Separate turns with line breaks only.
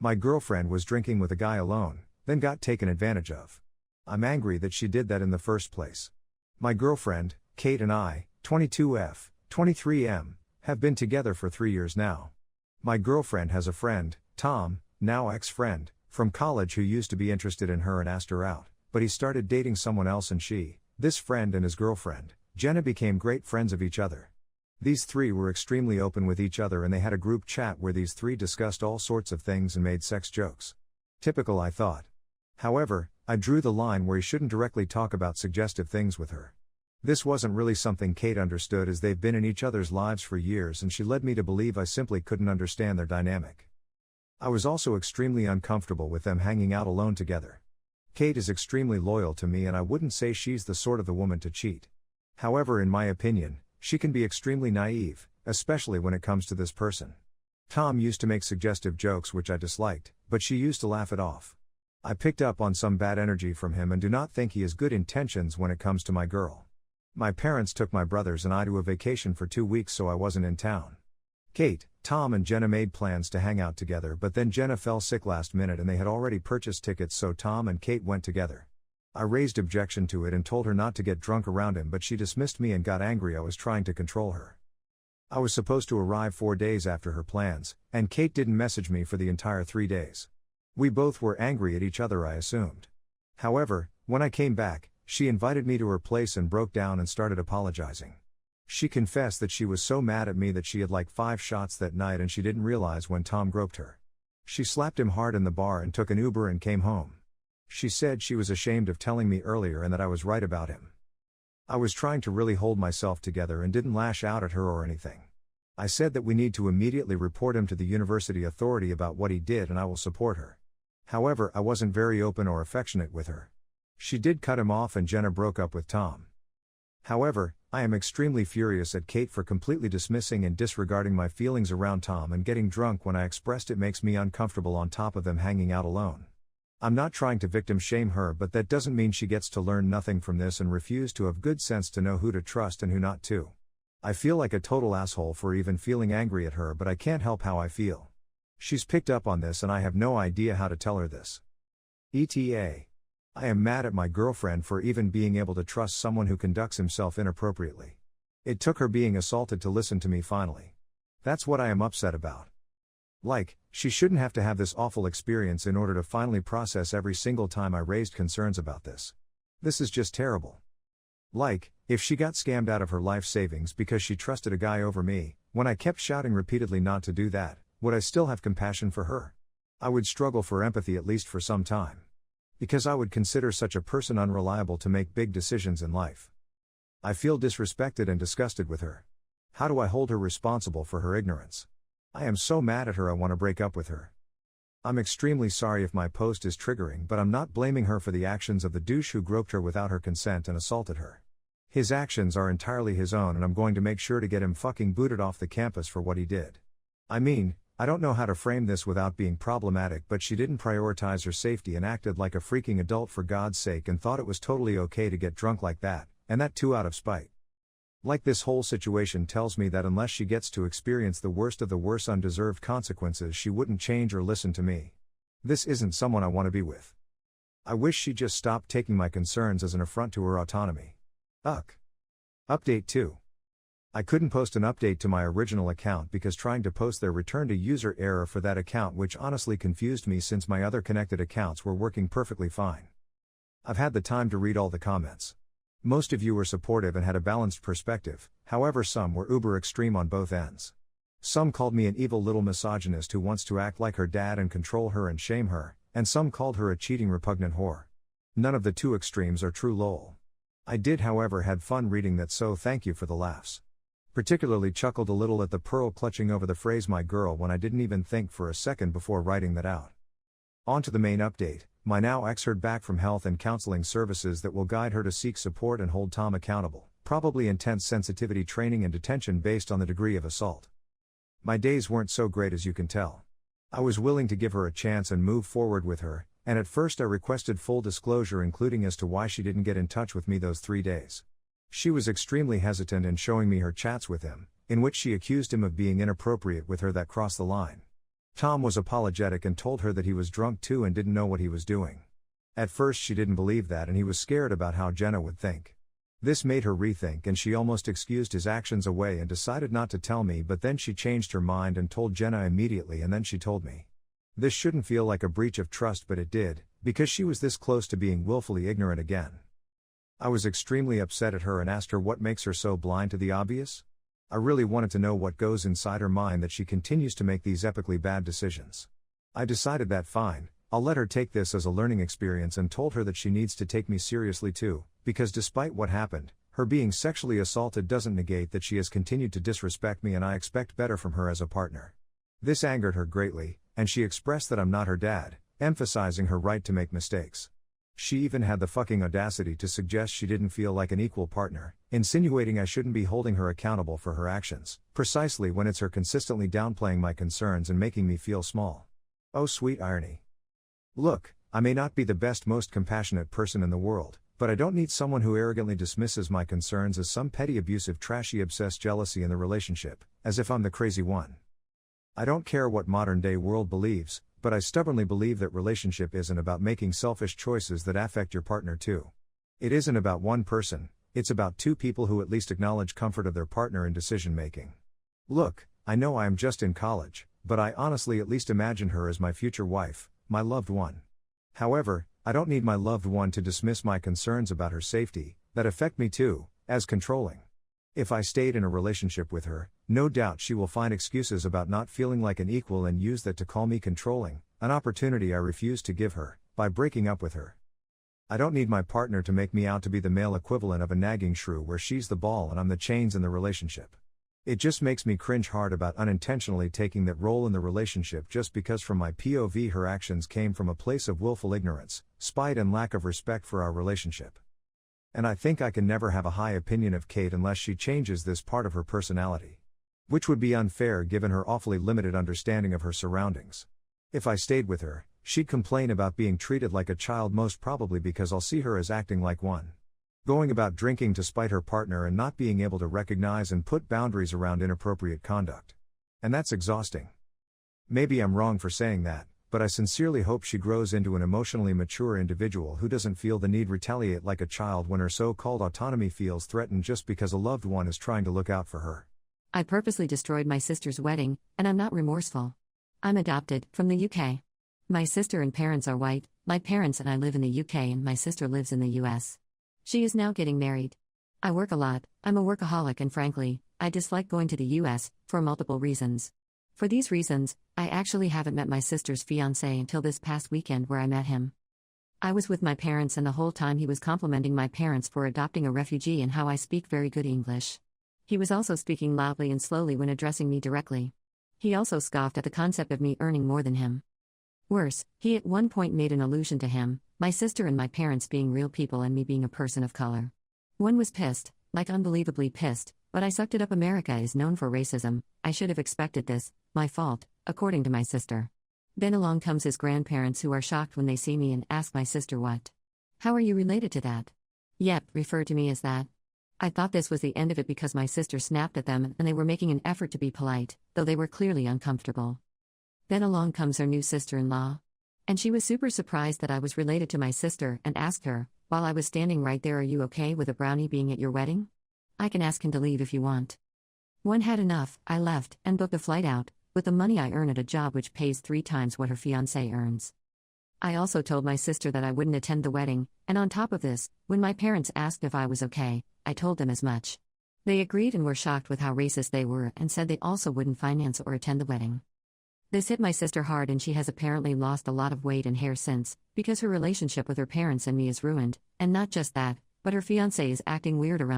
My girlfriend was drinking with a guy alone, then got taken advantage of. I'm angry that she did that in the first place. My girlfriend, Kate, and I, 22F, 23M, have been together for 3 years now. My girlfriend has a friend, Tom, now ex-friend, from college who used to be interested in her and asked her out, but he started dating someone else and she, this friend and his girlfriend, Jenna, became great friends of each other. These three were extremely open with each other and they had a group chat where these three discussed all sorts of things and made sex jokes. Typical, I thought. However, I drew the line where he shouldn't directly talk about suggestive things with her. This wasn't really something Kate understood as they've been in each other's lives for years and she led me to believe I simply couldn't understand their dynamic. I was also extremely uncomfortable with them hanging out alone together. Kate is extremely loyal to me and I wouldn't say she's the sort of the woman to cheat. However, in my opinion, she can be extremely naive, especially when it comes to this person. Tom used to make suggestive jokes which I disliked, but she used to laugh it off. I picked up on some bad energy from him and do not think he has good intentions when it comes to my girl. My parents took my brothers and I to a vacation for 2 weeks so I wasn't in town. Kate, Tom and Jenna made plans to hang out together but then Jenna fell sick last minute and they had already purchased tickets so Tom and Kate went together. I raised objection to it and told her not to get drunk around him but she dismissed me and got angry I was trying to control her. I was supposed to arrive 4 days after her plans, and Kate didn't message me for the entire 3 days. We both were angry at each other, I assumed. However, when I came back, she invited me to her place and broke down and started apologizing. She confessed that she was so mad at me that she had like 5 shots that night and she didn't realize when Tom groped her. She slapped him hard in the bar and took an Uber and came home. She said she was ashamed of telling me earlier and that I was right about him. I was trying to really hold myself together and didn't lash out at her or anything. I said that we need to immediately report him to the university authority about what he did and I will support her. However, I wasn't very open or affectionate with her. She did cut him off and Jenna broke up with Tom. However, I am extremely furious at Kate for completely dismissing and disregarding my feelings around Tom and getting drunk when I expressed it makes me uncomfortable on top of them hanging out alone. I'm not trying to victim shame her but that doesn't mean she gets to learn nothing from this and refuse to have good sense to know who to trust and who not to. I feel like a total asshole for even feeling angry at her but I can't help how I feel. She's picked up on this and I have no idea how to tell her this. ETA. I am mad at my girlfriend for even being able to trust someone who conducts himself inappropriately. It took her being assaulted to listen to me finally. That's what I am upset about. Like, she shouldn't have to have this awful experience in order to finally process every single time I raised concerns about this. This is just terrible. Like, if she got scammed out of her life savings because she trusted a guy over me, when I kept shouting repeatedly not to do that, would I still have compassion for her? I would struggle for empathy at least for some time. Because I would consider such a person unreliable to make big decisions in life. I feel disrespected and disgusted with her. How do I hold her responsible for her ignorance? I am so mad at her I want to break up with her. I'm extremely sorry if my post is triggering but I'm not blaming her for the actions of the douche who groped her without her consent and assaulted her. His actions are entirely his own and I'm going to make sure to get him fucking booted off the campus for what he did. I mean, I don't know how to frame this without being problematic but she didn't prioritize her safety and acted like a freaking adult for God's sake and thought it was totally okay to get drunk like that, and that too out of spite. Like this whole situation tells me that unless she gets to experience the worst of the worst undeserved consequences she wouldn't change or listen to me. This isn't someone I want to be with. I wish she just stopped taking my concerns as an affront to her autonomy. Update 2. I couldn't post an update to my original account because trying to post there returned a user error for that account which honestly confused me since my other connected accounts were working perfectly fine. I've had the time to read all the comments. Most of you were supportive and had a balanced perspective, however some were uber extreme on both ends. Some called me an evil little misogynist who wants to act like her dad and control her and shame her, and some called her a cheating repugnant whore. None of the two extremes are true lol. I did however had fun reading that so thank you for the laughs. Particularly chuckled a little at the pearl clutching over the phrase my girl when I didn't even think for a second before writing that out. On to the main update. My now ex heard back from health and counseling services that will guide her to seek support and hold Tom accountable, probably intense sensitivity training and detention based on the degree of assault. My days weren't so great as you can tell. I was willing to give her a chance and move forward with her, and at first I requested full disclosure including as to why she didn't get in touch with me those 3 days. She was extremely hesitant in showing me her chats with him, in which she accused him of being inappropriate with her that crossed the line. Tom was apologetic and told her that he was drunk too and didn't know what he was doing. At first she didn't believe that and he was scared about how Jenna would think. This made her rethink and she almost excused his actions away and decided not to tell me, but then she changed her mind and told Jenna immediately, and then she told me. This shouldn't feel like a breach of trust, but it did, because she was this close to being willfully ignorant again. I was extremely upset at her and asked her what makes her so blind to the obvious. I really wanted to know what goes inside her mind that she continues to make these epically bad decisions. I decided that fine, I'll let her take this as a learning experience and told her that she needs to take me seriously too, because despite what happened, her being sexually assaulted doesn't negate that she has continued to disrespect me and I expect better from her as a partner. This angered her greatly, and she expressed that I'm not her dad, emphasizing her right to make mistakes. She even had the fucking audacity to suggest she didn't feel like an equal partner, insinuating I shouldn't be holding her accountable for her actions, precisely when it's her consistently downplaying my concerns and making me feel small. Oh, sweet irony. Look, I may not be the best, most compassionate person in the world, but I don't need someone who arrogantly dismisses my concerns as some petty abusive trashy obsessed jealousy in the relationship, as if I'm the crazy one. I don't care what modern-day world believes, but I stubbornly believe that relationship isn't about making selfish choices that affect your partner too. It isn't about one person, it's about two people who at least acknowledge comfort of their partner in decision-making. Look, I know I am just in college, but I honestly at least imagine her as my future wife, my loved one. However, I don't need my loved one to dismiss my concerns about her safety, that affect me too, as controlling. If I stayed in a relationship with her, no doubt she will find excuses about not feeling like an equal and use that to call me controlling, an opportunity I refuse to give her, by breaking up with her. I don't need my partner to make me out to be the male equivalent of a nagging shrew where she's the ball and I'm the chains in the relationship. It just makes me cringe hard about unintentionally taking that role in the relationship just because from my POV her actions came from a place of willful ignorance, spite and lack of respect for our relationship. And I think I can never have a high opinion of Kate unless she changes this part of her personality. Which would be unfair given her awfully limited understanding of her surroundings. If I stayed with her, she'd complain about being treated like a child, most probably because I'll see her as acting like one. Going about drinking to spite her partner and not being able to recognize and put boundaries around inappropriate conduct. And that's exhausting. Maybe I'm wrong for saying that, but I sincerely hope she grows into an emotionally mature individual who doesn't feel the need to retaliate like a child when her so-called autonomy feels threatened just because a loved one is trying to look out for her.
I purposely destroyed my sister's wedding, and I'm not remorseful. I'm adopted, from the UK. My sister and parents are white, my parents and I live in the UK and my sister lives in the US. She is now getting married. I work a lot, I'm a workaholic and frankly, I dislike going to the US, for multiple reasons. For these reasons, I actually haven't met my sister's fiancé until this past weekend where I met him. I was with my parents and the whole time he was complimenting my parents for adopting a refugee and how I speak very good English. He was also speaking loudly and slowly when addressing me directly. He also scoffed at the concept of me earning more than him. Worse, he at one point made an allusion to him, my sister and my parents being real people and me being a person of color. One was pissed, like unbelievably pissed, but I sucked it up. America is known for racism, I should have expected this, my fault, according to my sister. Then along comes his grandparents who are shocked when they see me and ask my sister what. How are you related to that? Yep, refer to me as that. I thought this was the end of it because my sister snapped at them and they were making an effort to be polite, though they were clearly uncomfortable. Then along comes her new sister-in-law. And she was super surprised that I was related to my sister and asked her, while I was standing right there, are you okay with a brownie being at your wedding? I can ask him to leave if you want. One had enough, I left, and booked a flight out, with the money I earn at a job which pays 3 times what her fiancé earns. I also told my sister that I wouldn't attend the wedding, and on top of this, when my parents asked if I was okay, I told them as much. They agreed and were shocked with how racist they were and said they also wouldn't finance or attend the wedding. This hit my sister hard and she has apparently lost a lot of weight and hair since, because her relationship with her parents and me is ruined, and not just that, but her fiancé is acting weird around